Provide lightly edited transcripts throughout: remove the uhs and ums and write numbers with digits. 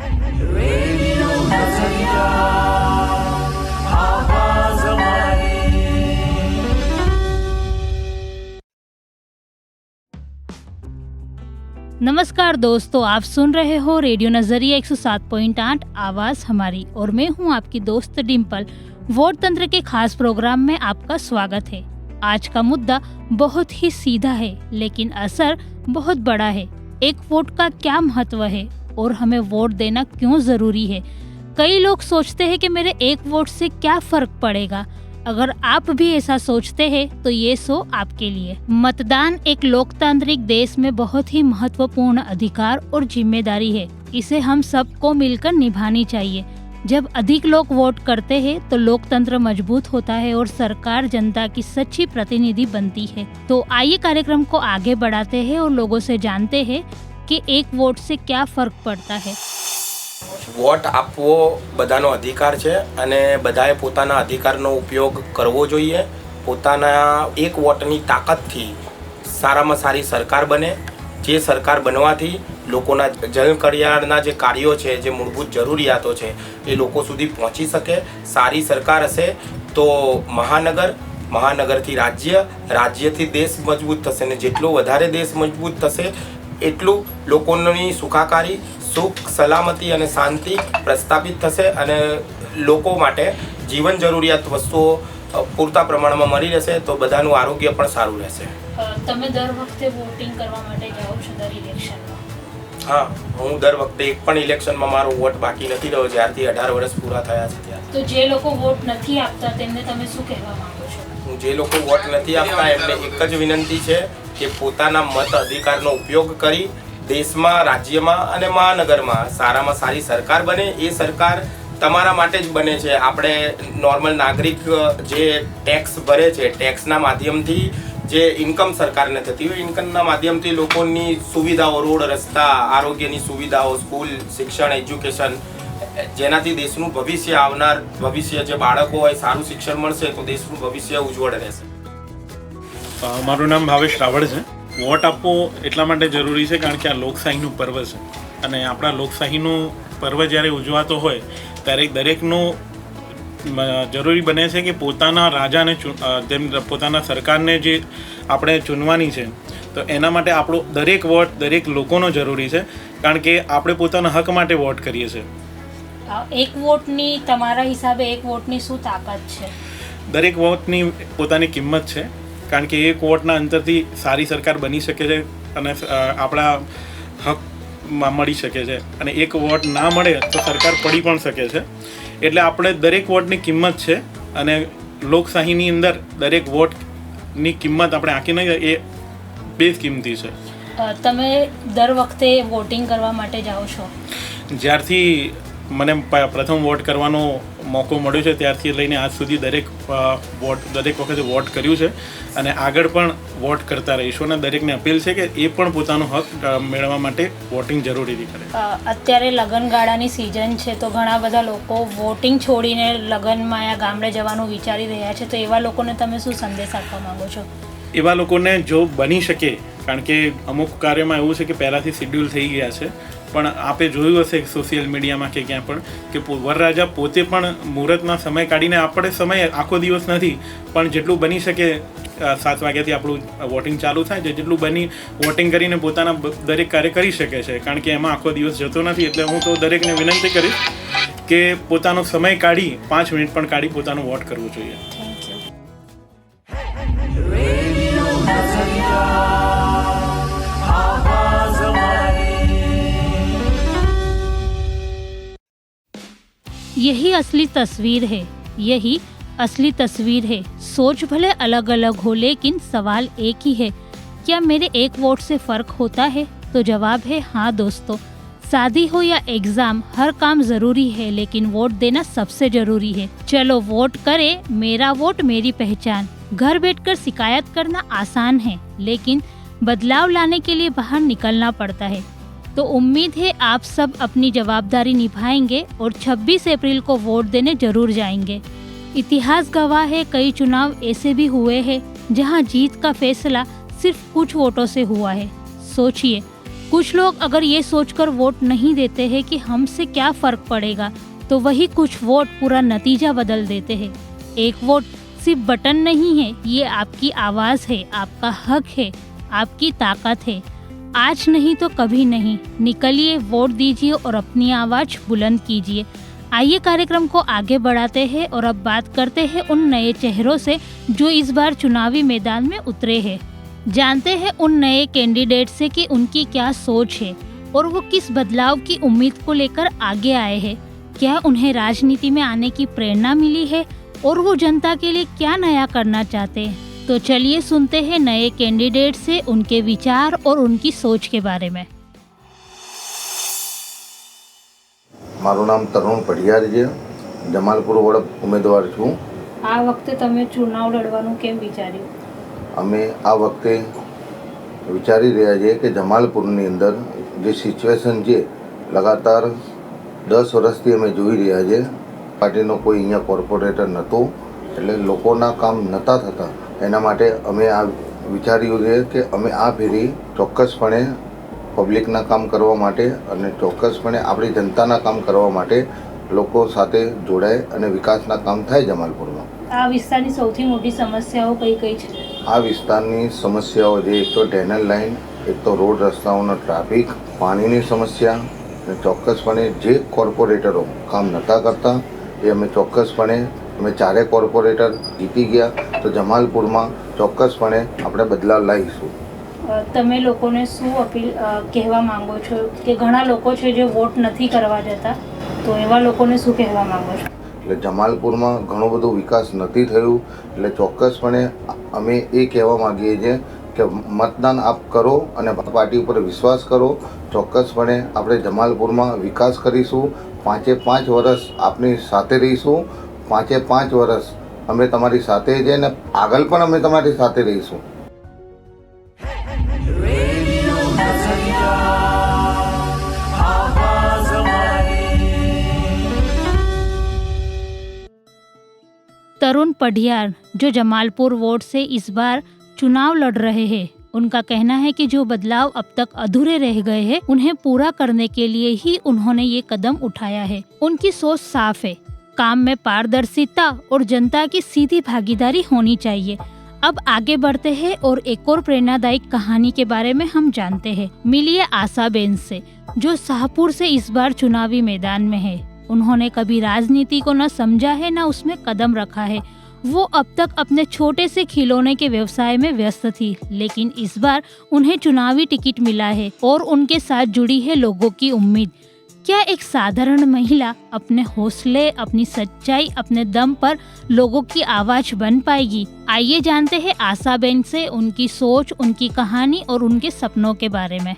Radio नजरिया आवाज हमारी। नमस्कार दोस्तों, आप सुन रहे हो रेडियो नजरिया 107.8 आवाज हमारी और मैं हूं आपकी दोस्त डिम्पल। वोट तंत्र के खास प्रोग्राम में आपका स्वागत है। आज का मुद्दा बहुत ही सीधा है लेकिन असर बहुत बड़ा है। एक वोट का क्या महत्व है और हमें वोट देना क्यों जरूरी है। कई लोग सोचते हैं कि मेरे एक वोट से क्या फर्क पड़ेगा। अगर आप भी ऐसा सोचते हैं तो ये शो आपके लिए। मतदान एक लोकतांत्रिक देश में बहुत ही महत्वपूर्ण अधिकार और जिम्मेदारी है। इसे हम सबको मिलकर निभानी चाहिए। जब अधिक लोग वोट करते हैं तो लोकतंत्र मजबूत होता है और सरकार जनता की सच्ची प्रतिनिधि बनती है। तो आइए कार्यक्रम को आगे बढ़ाते हैं और लोगों से जानते हैं कि एक वोट से क्या फर्क પડતા है। વોટ આપવો બધાનો અધિકાર છે અને બધાએ પોતાના અધિકારનો ઉપયોગ કરવો જોઈએ। પોતાના એક વોટની તાકાતથી સારામાં સારી સરકાર બને, જે સરકાર બનવાથી લોકોના જનકલ્યાણના જે કાર્યો છે, જે મૂળભૂત જરૂરિયાતો છે એ લોકો સુધી પહોંચી શકે। સારી સરકાર હશે તો મહાનગરથી રાજ્ય, રાજ્યથી દેશ મજબૂત થશે ને જેટલો વધારે દેશ મજબૂત થશે એટલું લોકોની સુખાકારી, સુખ, સલામતી અને શાંતિ પ્રસ્થાપિત થશે અને લોકો માટે જીવન જરૂરિયાત વસ્તુઓ પૂરતા પ્રમાણમાં મળી રહેશે તો બધાનું આરોગ્ય પણ સારું રહેશે। તમે દર વખતે વોટિંગ કરવા માટે જાઓ છો દર ઇલેક્શનમાં? હા, હું દર વખતે એક પણ ઇલેક્શનમાં મારો વોટ બાકી નથી રહ્યો જ્યારથી 18 વર્ષ પૂરા થયા છે ત્યારે। તો જે લોકો વોટ નથી આપતા તેમને તમે શું કહેવા માંગો છો? હું જે લોકો વોટ નથી આપતા એમને એક જ વિનંતી છે કે પોતાના મત અધિકારનો ઉપયોગ કરી દેશમાં, રાજ્યમાં અને મહાનગરમાં સારામાં સારી સરકાર બને। એ સરકાર તમારા માટે જ બને છે। આપણે નોર્મલ નાગરિક જે ટેક્સ ભરે છે, ટેક્સના માધ્યમથી જે ઇન્કમ સરકારને થતી હોય, ઇન્કમના માધ્યમથી લોકોની સુવિધાઓ, રોડ, રસ્તા, આરોગ્યની સુવિધાઓ, સ્કૂલ, શિક્ષણ, એજ્યુકેશન, જેનાથી દેશનું ભવિષ્ય, આવનાર ભવિષ્ય જે બાળકો હોય સારું શિક્ષણ મળશે તો દેશનું ભવિષ્ય ઉજ્જવળ રહેશે। મારું નામ ભાવેશ રાવળ છે। વોટ આપવો એટલા માટે જરૂરી છે કારણ કે આ લોકશાહીનું પર્વ છે અને આપણા લોકશાહીનું પર્વ જ્યારે ઉજવાતો હોય ત્યારે દરેકનું જરૂરી બને છે કે પોતાના રાજાને જેમ પોતાના સરકારને જે આપણે ચૂનવાની છે તો એના માટે આપણો દરેક વોટ દરેક લોકોનો જરૂરી છે કારણ કે આપણે પોતાના હક માટે વોટ કરીએ છીએ। એક વોટની તમારા હિસાબે એક વોટની શું તાકાત છે? દરેક વોટની પોતાની કિંમત છે કારણ કે એક વોટના અંતરથી સારી સરકાર બની શકે છે અને આપણા હક મળી શકે છે અને એક વોટ ના મળે તો સરકાર પડી પણ શકે છે। એટલે આપણે દરેક વોટની કિંમત છે અને લોકશાહીની અંદર દરેક વોટની કિંમત આપણે આંકી નહીં એ બેજ કિંમતી છે। તમે દર વખતે વોટિંગ કરવા માટે જાઓ છો? જ્યારથી મને પ્રથમ વોટ કરવાનો મોકો મળ્યો છે ત્યારથી લઈને આજ સુધી દરેક વખતે વોટ કર્યું છે અને આગળ પણ વોટ કરતા રહીશું અને દરેકને અપીલ છે કે એ પણ પોતાનો હક મેળવવા માટે વોટિંગ જરૂરી કરે। અત્યારે લગ્નગાળાની સિઝન છે તો ઘણા બધા લોકો વોટિંગ છોડીને લગ્નમાં યા ગામડે જવાનું વિચારી રહ્યા છે, તો એવા લોકોને તમે શું સંદેશ આપવા માંગો છો? એવા લોકોને જો બની શકે, કારણ કે અમુક કાર્યમાં એવું છે કે પહેલાંથી શિડ્યુલ થઈ ગયા છે, પણ આપે જોયું હશે સોશિયલ મીડિયામાં કે ક્યાં પણ કે વરરાજા પોતે પણ મુહૂર્તના સમય કાઢીને, આપણે સમય આખો દિવસ નથી પણ જેટલું બની શકે 7 વાગ્યાથી આપણું વોટિંગ ચાલુ થાય છે, જેટલું બની વોટિંગ કરીને પોતાના દરેક કાર્ય કરી શકે છે કારણ કે એમાં આખો દિવસ જતો નથી। એટલે હું તો દરેકને વિનંતી કરીશ કે પોતાનો સમય કાઢી 5 મિનિટ પણ કાઢી પોતાનો વોટ કરવો જોઈએ। रेडियो नजरिया आवाज हमारी। यही असली तस्वीर है, यही असली तस्वीर है। सोच भले अलग अलग हो लेकिन सवाल एक ही है, क्या मेरे एक वोट से फर्क होता है? तो जवाब है हाँ दोस्तों। शादी हो या एग्जाम, हर काम जरूरी है लेकिन वोट देना सबसे जरूरी है। चलो वोट करें, मेरा वोट मेरी पहचान। घर बैठकर शिकायत करना आसान है लेकिन बदलाव लाने के लिए बाहर निकलना पड़ता है। तो उम्मीद है आप सब अपनी जवाबदारी निभाएंगे और 26 अप्रैल को वोट देने जरूर जाएंगे। इतिहास गवाह है, कई चुनाव ऐसे भी हुए हैं जहां जीत का फैसला सिर्फ कुछ वोटों से हुआ है। सोचिए, कुछ लोग अगर ये सोचकर वोट नहीं देते हैं कि हमसे क्या फ़र्क पड़ेगा, तो वही कुछ वोट पूरा नतीजा बदल देते हैं। एक वोट सिर्फ बटन नहीं है, ये आपकी आवाज़ है, आपका हक है, आपकी ताकत है। आज नहीं तो कभी नहीं, निकलिए, वोट दीजिए और अपनी आवाज़ बुलंद कीजिए। आइए कार्यक्रम को आगे बढ़ाते हैं और अब बात करते हैं उन नए चेहरों से जो इस बार चुनावी मैदान में उतरे हैं। जानते हैं उन नए कैंडिडेट से कि उनकी क्या सोच है और वो किस बदलाव की उम्मीद को लेकर आगे आए हैं। क्या उन्हें राजनीति में आने की प्रेरणा मिली है और वो जनता के लिए क्या नया करना चाहते हैं। तो चलिए सुनते हैं नए कैंडिडेट से उनके विचार और उनकी सोच के बारे में। મારું નામ તરુણ પઢિયાર છે, જમાલપુર વોર્ડ ઉમેદવાર છું। આ વખતે તમે ચુનાવ લડવાનું કેમ વિચાર્યું? અમે આ વખતે વિચારી રહ્યા છીએ કે જમાલપુરની અંદર જે સિચ્યુએશન છે લગાતાર 10 વર્ષથી અમે જોઈ રહ્યા છીએ, પાર્ટીનો કોઈ અહીંયા કોર્પોરેટર નહોતો, એટલે લોકોના કામ નહોતા થતા। એના માટે અમે આ વિચાર્યું છે કે અમે આ ફેરી ચોક્કસપણે પબ્લિકના કામ કરવા માટે અને ચોક્કસપણે આપણી જનતાના કામ કરવા માટે લોકો સાથે જોડાય અને વિકાસના કામ થાય જમાલપુરમાં। આ વિસ્તારની સૌથી મોટી સમસ્યાઓ કઈ કઈ છે? આ વિસ્તારની સમસ્યાઓ જે એક તો ડેનલ લાઇન, એક તો રોડ રસ્તાઓનો ટ્રાફિક, પાણીની સમસ્યા, અને ચોક્કસપણે જે કોર્પોરેટરો કામ નહોતા કરતા એ અમે ચોક્કસપણે અમે 4 કોર્પોરેટર જીતી ગયા, તો જમાલપુરમાં ચોક્કસપણે આપણે બદલાવ લાવીશું। તમે લોકોને શું અપીલ કહેવા માંગો છો કે ઘણા લોકો છે જે વોટ નથી કરવા જતા, તો એવા લોકોને શું કહેવા માંગો છો? એટલે જમાલપુરમાં ઘણો બધો વિકાસ નથી થયું, એટલે ચોક્કસપણે અમે એ કહેવા માગીએ છીએ કે મતદાન આપ કરો અને પાર્ટી ઉપર વિશ્વાસ કરો। ચોક્કસપણે આપણે જમાલપુરમાં વિકાસ કરીશું, 5 વર્ષ આપની સાથે રહીશું, 5 વર્ષ અમે તમારી સાથે છે ને આગળ પણ અમે તમારી સાથે રહીશું। રેડિયો નઝરિયા આવાज़ हमारी। तरुण पढ़ियार जो जमालपुर वार्ड से इस बार चुनाव लड़ रहे हैं, उनका कहना है कि जो बदलाव अब तक अधूरे रह गए हैं उन्हें पूरा करने के लिए ही उन्होंने ये कदम उठाया है। उनकी सोच साफ है, काम में पारदर्शिता और जनता की सीधी भागीदारी होनी चाहिए। अब आगे बढ़ते हैं और एक और प्रेरणादायी कहानी के बारे में हम जानते हैं। मिलिए आशाबेन से जो शाहपुर से इस बार चुनावी मैदान में है। उन्होंने कभी राजनीति को न समझा है न उसमें कदम रखा है। वो अब तक अपने छोटे से खिलौने के व्यवसाय में व्यस्त थी, लेकिन इस बार उन्हें चुनावी टिकट मिला है और उनके साथ जुड़ी है लोगों की उम्मीद। क्या एक साधारण महिला अपने हौसले, अपनी सच्चाई, अपने दम पर लोगों की आवाज बन पाएगी? आइए जानते हैं आशाबेन से उनकी सोच, उनकी कहानी और उनके सपनों के बारे में।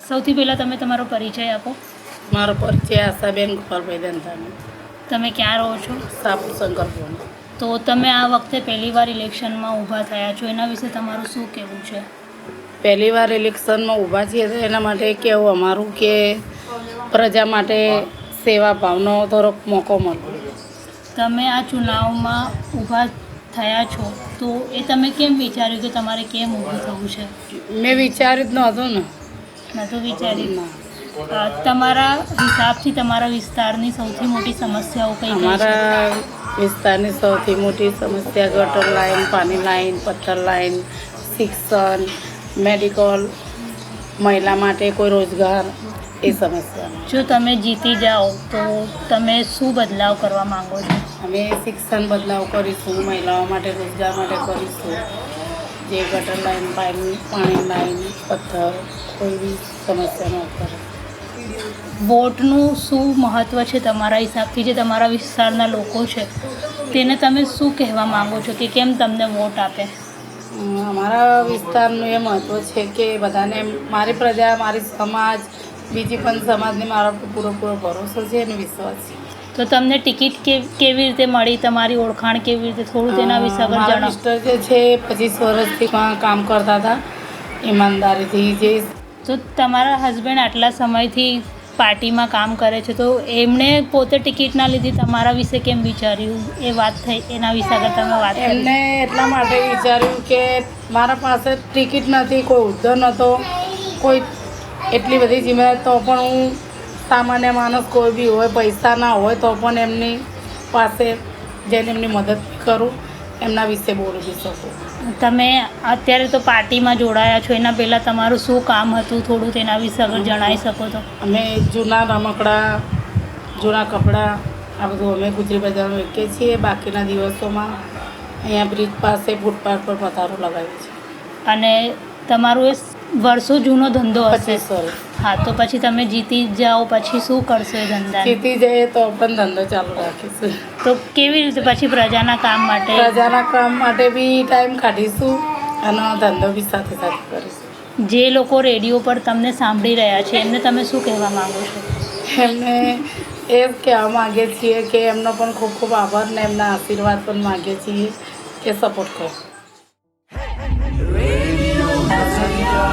સૌથી પહેલા તમે તમારો પરિચય આપો। મારો પરિચય આશાબેન ગોપાલભાઈ દંતાણી, તમે ક્યાં રહો છો? સાપુર શંકરપુર। તો તમે આ વખતે પહેલીવાર ઇલેક્શનમાં ઊભા થયા છો, એના વિશે તમારું શું કહેવું છે? પહેલી વાર ઇલેક્શનમાં ઊભા છીએ તો એના માટે કહેવું અમારું કે પ્રજા માટે સેવા ભાવનો થોડોક મોકો મળે। તમે આ ચુનાવમાં ઊભા થયા છો તો એ તમે કેમ વિચાર્યું કે તમારે કેમ ઊભું થવું છે? મેં વિચાર્યું જ નહોતું ને। નહોતું વિચાર્યું? તમારા હિસાબથી તમારા વિસ્તારની સૌથી મોટી સમસ્યાઓ કઈ કઈ છે? અમારા વિસ્તારની સૌથી મોટી સમસ્યા ગટર લાઈન, પાણી લાઈન, પથ્થર લાઈન, શિક્ષણ, મેડિકલ, મહિલા માટે કોઈ રોજગાર, એ સમસ્યા। જો તમે જીતી જાઓ તો તમે શું બદલાવ કરવા માંગો છો? અમે શિક્ષણ બદલાવ કરીશું, મહિલાઓ માટે રોજગાર માટે કરીશું, જે ગટર લાઈન, પાણી લાઈન, પથ્થર, કોઈ બી સમસ્યા ન કરે। વોટનું શું મહત્ત્વ છે તમારા હિસાબથી? જે તમારા વિસ્તારના લોકો છે તેને તમે શું કહેવા માંગો છો કે કેમ તમને વોટ આપે? અમારા વિસ્તારનું એ મહત્ત્વ છે કે બધાને મારી પ્રજા, મારી સમાજ, બીજી પણ સમાજને મારા પર પૂરેપૂરો ભરોસો છે અને વિશ્વાસ છે। તો તમને ટિકિટ કેવી રીતે મળી? તમારી ઓળખાણ કેવી રીતે? થોડું તેના વિશે આગળ મારા જણાવો। મિસ્ટર જે છે 25 વર્ષથી કામ કરતા હતા ઈમાનદારીથી। જે તો તમારા હસબન્ડ આટલા સમયથી પાર્ટીમાં કામ કરે છે, તો એમણે પોતે ટિકિટ ના લીધી, તમારા વિશે કેમ વિચાર્યું? એ વાત થઈ, એના વિશે આગળ તમે વાત કરી. એમને એટલા માટે વિચાર્યું કે મારા પાસે ટિકિટ નથી, કોઈ હોદ્દો નહોતો, કોઈ એટલી બધી જિમ્મેદારી, તો પણ હું સામાન્ય માણસ કોઈ બી હોય, પૈસા ના હોય તો પણ એમની પાસે જઈને એમની મદદ કરું, એમના વિશે બોલી બી શકું. તમે અત્યારે તો પાર્ટીમાં જોડાયા છો, એના પહેલાં તમારું શું કામ હતું, થોડું તેના વિશે આગળ જણાવી શકો તો? અમે જૂના રમકડા, જૂના કપડાં, આ બધું અમે ગુજરી બજારમાં વેચીએ છીએ. બાકીના દિવસોમાં અહીંયા બ્રિજ પાસે ફૂટપાથ પર પધારો લગાવીએ છીએ. અને તમારું એ વર્ષો જૂનો ધંધો હશે. 25 વર્ષ. હા, તો પછી તમે જીતી જાઓ પછી શું કરશો એ ધંધા? જીતી જઈએ તો પણ ધંધો ચાલુ રાખીશું. તો કેવી રીતે પછી પ્રજાના કામ માટે? પ્રજાના કામ માટે બી ટાઈમ કાઢીશું અને ધંધો બી સાથે સાથે કરીશું. જે લોકો રેડિયો પર તમને સાંભળી રહ્યા છે એમને તમે શું કહેવા માંગો છો? એમને એ કહેવા માગીએ છીએ કે એમનો પણ ખૂબ ખૂબ આભાર ને એમના આશીર્વાદ પણ માગીએ છીએ કે સપોર્ટ કરો. રેડિયો નઝરિયા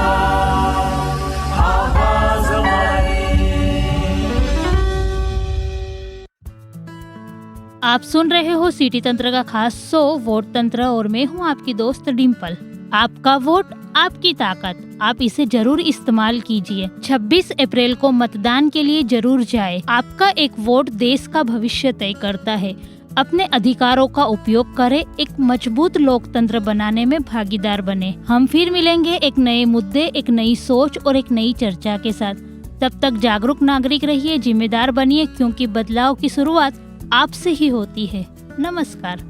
આવાઝ હમારી. आप सुन रहे हो सिटी तंत्र का खास शो वोट तंत्र और मैं हूं आपकी दोस्त डिम्पल. आपका वोट आपकी ताकत, आप इसे जरूर इस्तेमाल कीजिए. 26 अप्रैल को मतदान के लिए जरूर जाए. आपका एक वोट देश का भविष्य तय करता है. अपने अधिकारों का उपयोग करें, एक मजबूत लोकतंत्र बनाने में भागीदार बने. हम फिर मिलेंगे एक नए मुद्दे, एक नई सोच और एक नई चर्चा के साथ. तब तक जागरूक नागरिक रहिए, जिम्मेदार बनिए, क्योंकि बदलाव की शुरुआत आपसे ही होती है. नमस्कार.